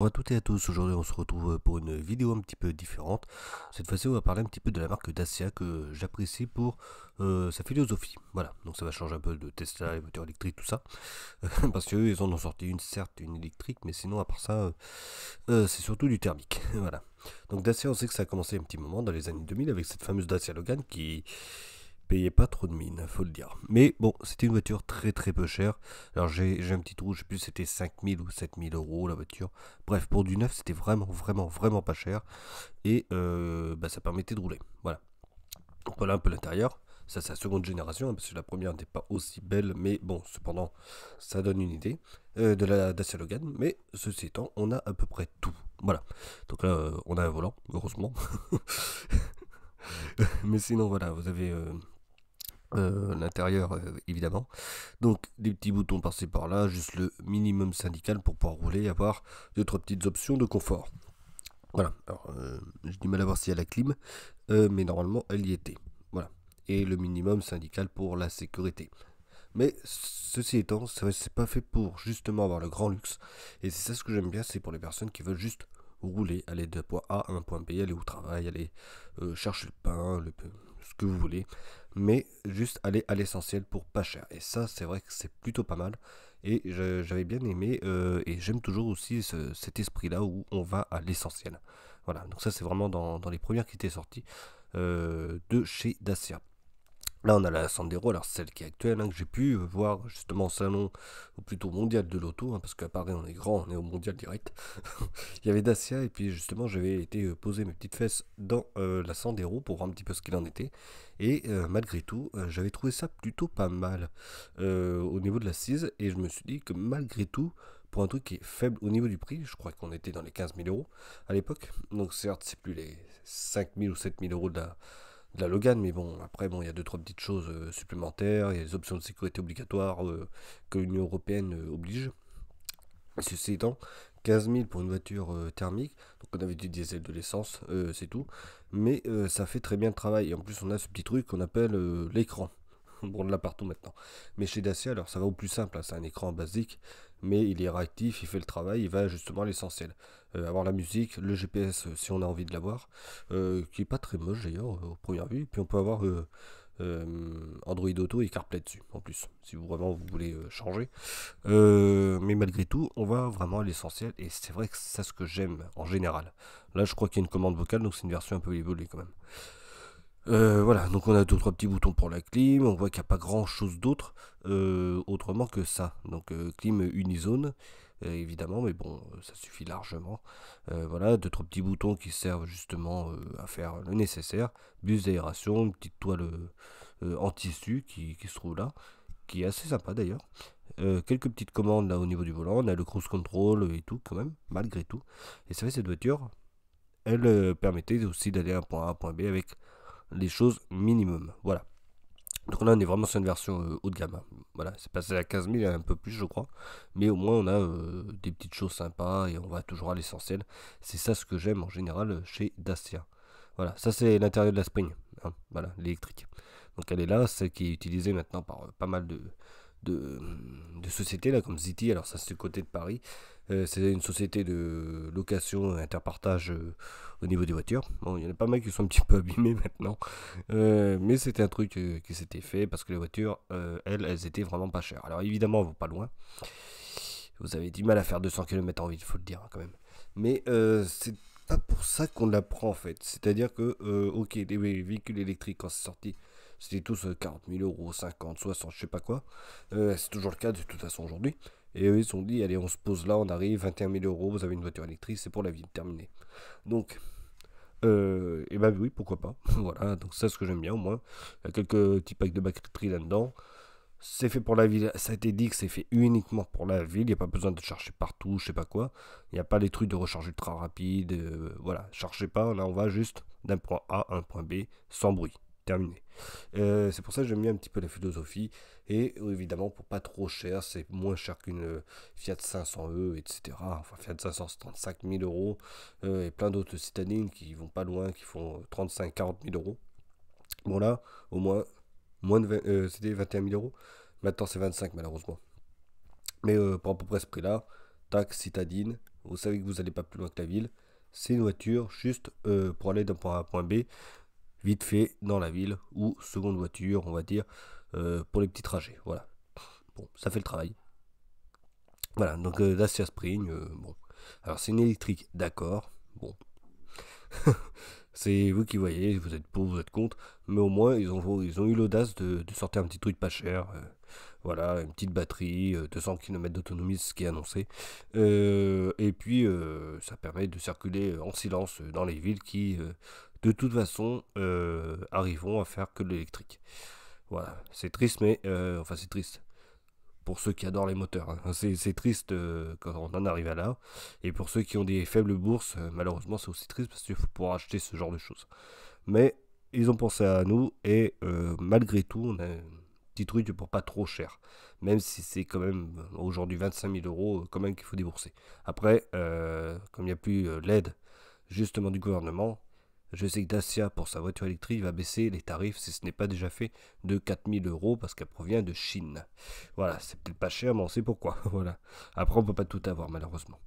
Bonjour à toutes et à tous, aujourd'hui on se retrouve pour une vidéo un petit peu différente. Cette fois-ci on va parler un petit peu de la marque Dacia que j'apprécie pour sa philosophie. Voilà, donc ça va changer un peu de Tesla, les voitures électriques, tout ça. Parce qu'eux ils en ont sorti une, certes une électrique, mais sinon à part ça c'est surtout du thermique. Voilà. Donc Dacia, on sait que ça a commencé un petit moment dans les années 2000 avec cette fameuse Dacia Logan qui payait pas trop de mine, faut le dire. Mais bon, c'était une voiture très très peu chère. Alors j'ai un petit trou, je sais plus si c'était 5000 ou 7000 euros la voiture. Bref, pour du neuf, c'était vraiment pas cher. Et ça permettait de rouler. Voilà. Donc voilà un peu l'intérieur. Ça, c'est la seconde génération, hein, parce que la première n'était pas aussi belle, mais bon, cependant, ça donne une idée de la Dacia Logan. Mais ceci étant, on a à peu près tout. Voilà. Donc là, on a un volant, heureusement. Mais sinon, voilà, vous avez l'intérieur évidemment. Donc des petits boutons par-ci par-là, juste le minimum syndical pour pouvoir rouler et avoir deux trois petites options de confort. Voilà, alors j'ai du mal à voir s'il y a la clim, mais normalement elle y était. Voilà. Et le minimum syndical pour la sécurité. Mais ceci étant, c'est pas fait pour justement avoir le grand luxe. Et c'est ça ce que j'aime bien, c'est pour les personnes qui veulent juste rouler, aller de point A à un point B, aller au travail, aller chercher le pain, ce que vous voulez. Mais juste aller à l'essentiel pour pas cher. Et ça, c'est vrai que c'est plutôt pas mal. Et j'avais bien aimé, et j'aime toujours aussi cet esprit-là où on va à l'essentiel. Voilà, donc ça c'est vraiment dans les premières qui étaient sorties de chez Dacia. Là, on a la Sandero, alors celle qui est actuelle, hein, que j'ai pu voir justement au salon, ou plutôt mondial de l'auto, hein, parce qu'à Paris on est grand, on est au mondial direct. Il y avait Dacia, et puis justement j'avais été poser mes petites fesses dans la Sandero pour voir un petit peu ce qu'il en était. Et malgré tout, j'avais trouvé ça plutôt pas mal au niveau de l'assise, et je me suis dit que malgré tout, pour un truc qui est faible au niveau du prix, je crois qu'on était dans les 15 000 euros à l'époque, donc certes c'est plus les 5 000 ou 7 000 euros de la Logan, mais bon, après, bon, il y a deux, trois petites choses supplémentaires, il y a des options de sécurité obligatoires que l'Union Européenne oblige. Ceci étant, 15 000 pour une voiture thermique, donc on avait du diesel, de l'essence, c'est tout, mais ça fait très bien le travail, et en plus on a ce petit truc qu'on appelle l'écran. Bon, on l'a partout maintenant. Mais chez Dacia, alors ça va au plus simple, hein, c'est un écran basique, mais il est réactif, il fait le travail, il va justement à l'essentiel. Avoir la musique, le GPS si on a envie de l'avoir, qui est pas très moche d'ailleurs au première vue, puis on peut avoir Android Auto et CarPlay dessus en plus, si vous vraiment vous voulez changer. Mais malgré tout, on va vraiment à l'essentiel, et c'est vrai que c'est ça ce que j'aime en général. Là, je crois qu'il y a une commande vocale, donc c'est une version un peu évoluée quand même. Voilà, donc on a deux trois petits boutons pour la clim, on voit qu'il n'y a pas grand chose d'autre autrement que ça. Donc clim unizone, évidemment, mais bon, ça suffit largement. Voilà, deux trois petits boutons qui servent justement à faire le nécessaire. Bus d'aération, une petite toile en tissu qui se trouve là, qui est assez sympa d'ailleurs. Quelques petites commandes là au niveau du volant, on a le cruise control et tout quand même, malgré tout. Et c'est vrai, cette voiture, elle permettait aussi d'aller à un point A, un point B avec les choses minimum. Voilà. Donc là, on est vraiment sur une version haut de gamme, hein. Voilà, c'est passé à 15 000, un peu plus, je crois. Mais au moins, on a des petites choses sympas et on va toujours à l'essentiel. C'est ça ce que j'aime en général chez Dacia. Voilà, ça c'est l'intérieur de la Spring, hein. Voilà, l'électrique. Donc elle est là, celle qui est utilisée maintenant par pas mal de, de sociétés là, comme Ziti. Alors ça c'est du côté de Paris. C'est une société de location et interpartage au niveau des voitures. Bon, il y en a pas mal qui sont un petit peu abîmés maintenant. Mais c'était un truc qui s'était fait parce que les voitures, elles étaient vraiment pas chères. Alors évidemment, elles vont pas loin. Vous avez du mal à faire 200 km en ville, il faut le dire hein, quand même. Mais c'est pas pour ça qu'on l'apprend en fait. C'est-à-dire que, ok, les véhicules électriques quand c'est sorti, c'était tous 40 000 euros, 50, 60, je sais pas quoi. C'est toujours le cas de toute façon aujourd'hui. Et eux, ils se sont dit, allez, on se pose là, on arrive, 21 000 euros, vous avez une voiture électrique, c'est pour la ville, terminé. Donc, et ben oui, pourquoi pas. Voilà, donc ça, ce que j'aime bien au moins. Il y a quelques petits packs de batterie là-dedans. C'est fait pour la ville, ça a été dit que c'est fait uniquement pour la ville, il n'y a pas besoin de chercher partout, je sais pas quoi. Il n'y a pas les trucs de recharge ultra rapide, voilà, cherchez pas, là on va juste d'un point A à un point B sans bruit. Terminé. C'est pour ça que j'aime bien un petit peu la philosophie. Et évidemment, pour pas trop cher, c'est moins cher qu'une Fiat 500e, etc. Enfin, Fiat 500, c'est 35 000 euros. Et plein d'autres citadines qui vont pas loin, qui font 35-40 000 euros. Bon, là, au moins, moins de c'était 21 000 euros. Maintenant, c'est 25 malheureusement. Mais pour à peu près ce prix-là, taxe citadine, vous savez que vous n'allez pas plus loin que la ville. C'est une voiture juste pour aller d'un point A à un point B, vite fait dans la ville, ou seconde voiture, on va dire, pour les petits trajets. Voilà. Bon, ça fait le travail. Voilà, donc Dacia Spring, bon. Alors c'est une électrique, d'accord. Bon, c'est vous qui voyez, vous êtes pour, vous êtes contre, mais au moins ils ont eu l'audace de sortir un petit truc pas cher. Voilà, une petite batterie, 200 km d'autonomie, c'est ce qui est annoncé. Et puis ça permet de circuler en silence dans les villes qui, de toute façon, arriveront à faire que de l'électrique. Voilà, c'est triste, mais enfin c'est triste pour ceux qui adorent les moteurs, hein. C'est triste quand on en arrive à là. Et pour ceux qui ont des faibles bourses, malheureusement c'est aussi triste parce qu'il faut pouvoir acheter ce genre de choses. Mais ils ont pensé à nous et malgré tout on a un petit truc pour pas trop cher. Même si c'est quand même aujourd'hui 25 000 euros quand même qu'il faut débourser. Après, comme il n'y a plus l'aide justement du gouvernement, je sais que Dacia, pour sa voiture électrique, va baisser les tarifs, si ce n'est pas déjà fait, de 4000 euros parce qu'elle provient de Chine. Voilà, c'est peut-être pas cher, mais on sait pourquoi. Voilà. Après, on peut pas tout avoir, malheureusement.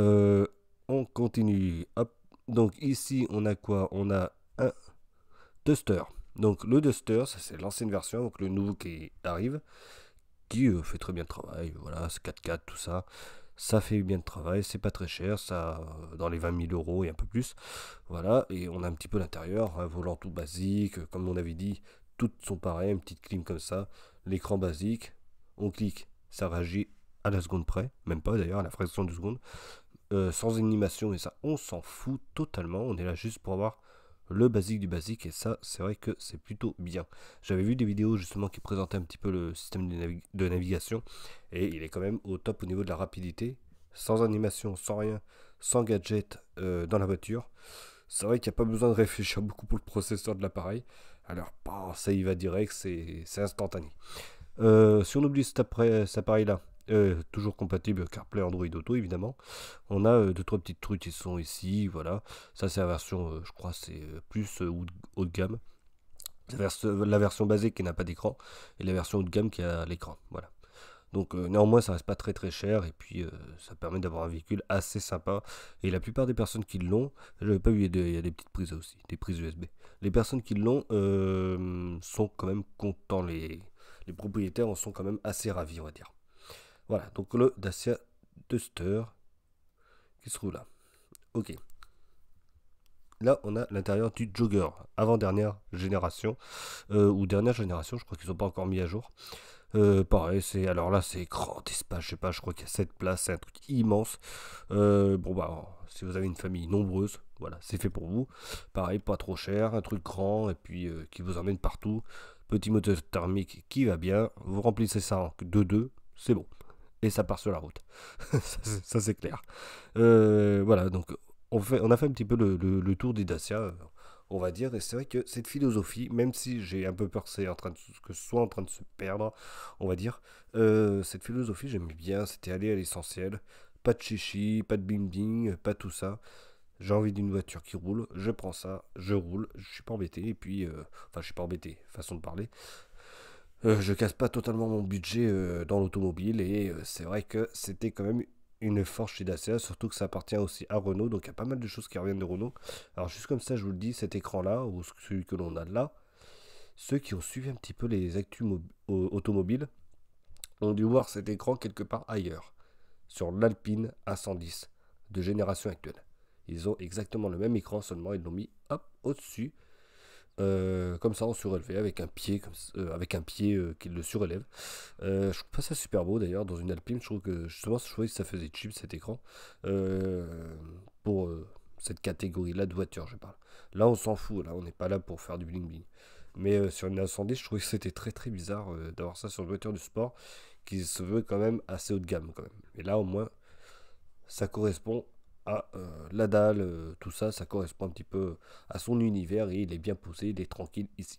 Euh, on continue. Hop. Donc ici, on a quoi? On a un Duster. Donc le Duster, ça c'est l'ancienne version, donc le nouveau qui arrive, qui fait très bien le travail. Voilà, c'est 4x4, tout ça. Ça fait bien de travail, c'est pas très cher, ça dans les 20 000 euros et un peu plus. Voilà, et on a un petit peu l'intérieur, un volant tout basique, comme on avait dit, toutes sont pareilles, une petite clim comme ça, l'écran basique, on clique, ça réagit à la seconde près, même pas d'ailleurs, à la fraction de seconde, sans animation et ça, on s'en fout totalement, on est là juste pour avoir le basique du basique et ça c'est vrai que c'est plutôt bien. J'avais vu des vidéos justement qui présentaient un petit peu le système de navigation et il est quand même au top au niveau de la rapidité, sans animation, sans rien, sans gadget dans la voiture. C'est vrai qu'il n'y a pas besoin de réfléchir beaucoup pour le processeur de l'appareil. Alors bah, ça y va direct, c'est instantané. Si on oublie cet appareil-là, toujours compatible CarPlay, Android Auto évidemment. On a deux trois petits trucs qui sont ici, voilà. Ça c'est la version, je crois, c'est plus haut de gamme. La version basée qui n'a pas d'écran et la version haut de gamme qui a l'écran, voilà. Donc néanmoins ça reste pas très très cher et puis ça permet d'avoir un véhicule assez sympa. Et la plupart des personnes qui l'ont, j'avais pas vu, il y a des petites prises aussi, des prises USB. Les personnes qui l'ont sont quand même contents, les propriétaires en sont quand même assez ravis on va dire. Voilà, donc le Dacia Duster qui se trouve là. Ok. Là, on a l'intérieur du Jogger, avant-dernière génération, ou dernière génération, je crois qu'ils sont pas encore mis à jour. Pareil, alors là, c'est grand espace, je sais pas, je crois qu'il y a 7 places, c'est un truc immense. Bon, bah, alors, si vous avez une famille nombreuse, voilà, c'est fait pour vous. Pareil, pas trop cher, un truc grand, et puis qui vous emmène partout. Petit moteur thermique qui va bien, vous remplissez ça en 2-2, c'est bon. Et ça part sur la route. Ça, c'est clair. Voilà, donc on a fait un petit peu le tour des Dacia, on va dire, et c'est vrai que cette philosophie, même si j'ai un peu peur que que ce soit en train de se perdre, on va dire, cette philosophie, j'aimais bien, c'était aller à l'essentiel, pas de chichi, pas de bing bing, pas tout ça. J'ai envie d'une voiture qui roule, je prends ça, je roule, je suis pas embêté, et puis, enfin, je suis pas embêté, façon de parler. Je casse pas totalement mon budget dans l'automobile et c'est vrai que c'était quand même une force chez Dacia, surtout que ça appartient aussi à Renault, donc il y a pas mal de choses qui reviennent de Renault. Alors juste comme ça, je vous le dis, cet écran-là, ou celui que l'on a là, ceux qui ont suivi un petit peu les actus automobiles ont dû voir cet écran quelque part ailleurs, sur l'Alpine A110 de génération actuelle. Ils ont exactement le même écran, seulement ils l'ont mis hop au-dessus comme ça en surélevé avec un pied qui le surélève. Je trouve pas ça super beau d'ailleurs dans une Alpine. Je trouve que justement je trouvais que ça faisait cheap cet écran euh, pour cette catégorie là de voiture je parle. Là on s'en fout, là on n'est pas là pour faire du bling bling. Mais sur une A110 je trouvais que c'était très très bizarre d'avoir ça sur une voiture de sport qui se veut quand même assez haut de gamme quand même. Et là au moins ça correspond à la dalle, tout ça, ça correspond un petit peu à son univers et il est bien posé, il est tranquille ici.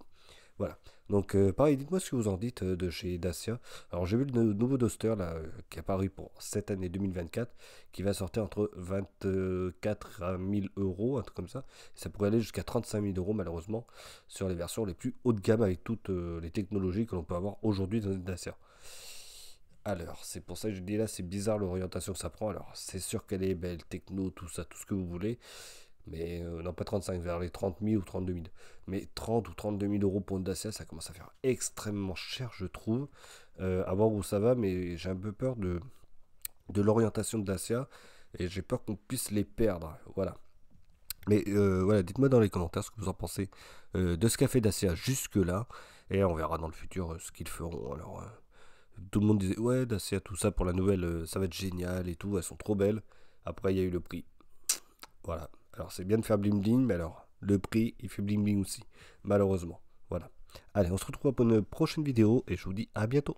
Voilà. Donc pareil, dites-moi ce que vous en dites de chez Dacia. Alors j'ai vu le nouveau Duster là, qui est apparu pour cette année 2024, qui va sortir entre 24 à 1000 euros, un truc comme ça. Ça pourrait aller jusqu'à 35 000 euros malheureusement sur les versions les plus haut de gamme avec toutes les technologies que l'on peut avoir aujourd'hui dans une Dacia. Alors, c'est pour ça que je dis là, c'est bizarre l'orientation que ça prend. Alors, c'est sûr qu'elle est belle, techno, tout ça, tout ce que vous voulez. Mais non, pas 35, vers les 30 000 ou 32 000. Mais 30 ou 32 000 euros pour une Dacia, ça commence à faire extrêmement cher, je trouve. À voir où ça va, mais j'ai un peu peur de l'orientation de Dacia. Et j'ai peur qu'on puisse les perdre. Voilà. Mais voilà, dites-moi dans les commentaires ce que vous en pensez de ce qu'a fait Dacia jusque-là. Et on verra dans le futur ce qu'ils feront. Alors, tout le monde disait, ouais, Dacia, tout ça pour la nouvelle, ça va être génial et tout, elles sont trop belles. Après, il y a eu le prix. Voilà. Alors, c'est bien de faire bling bling, mais alors, le prix, il fait bling bling aussi, malheureusement. Voilà. Allez, on se retrouve pour une prochaine vidéo et je vous dis à bientôt.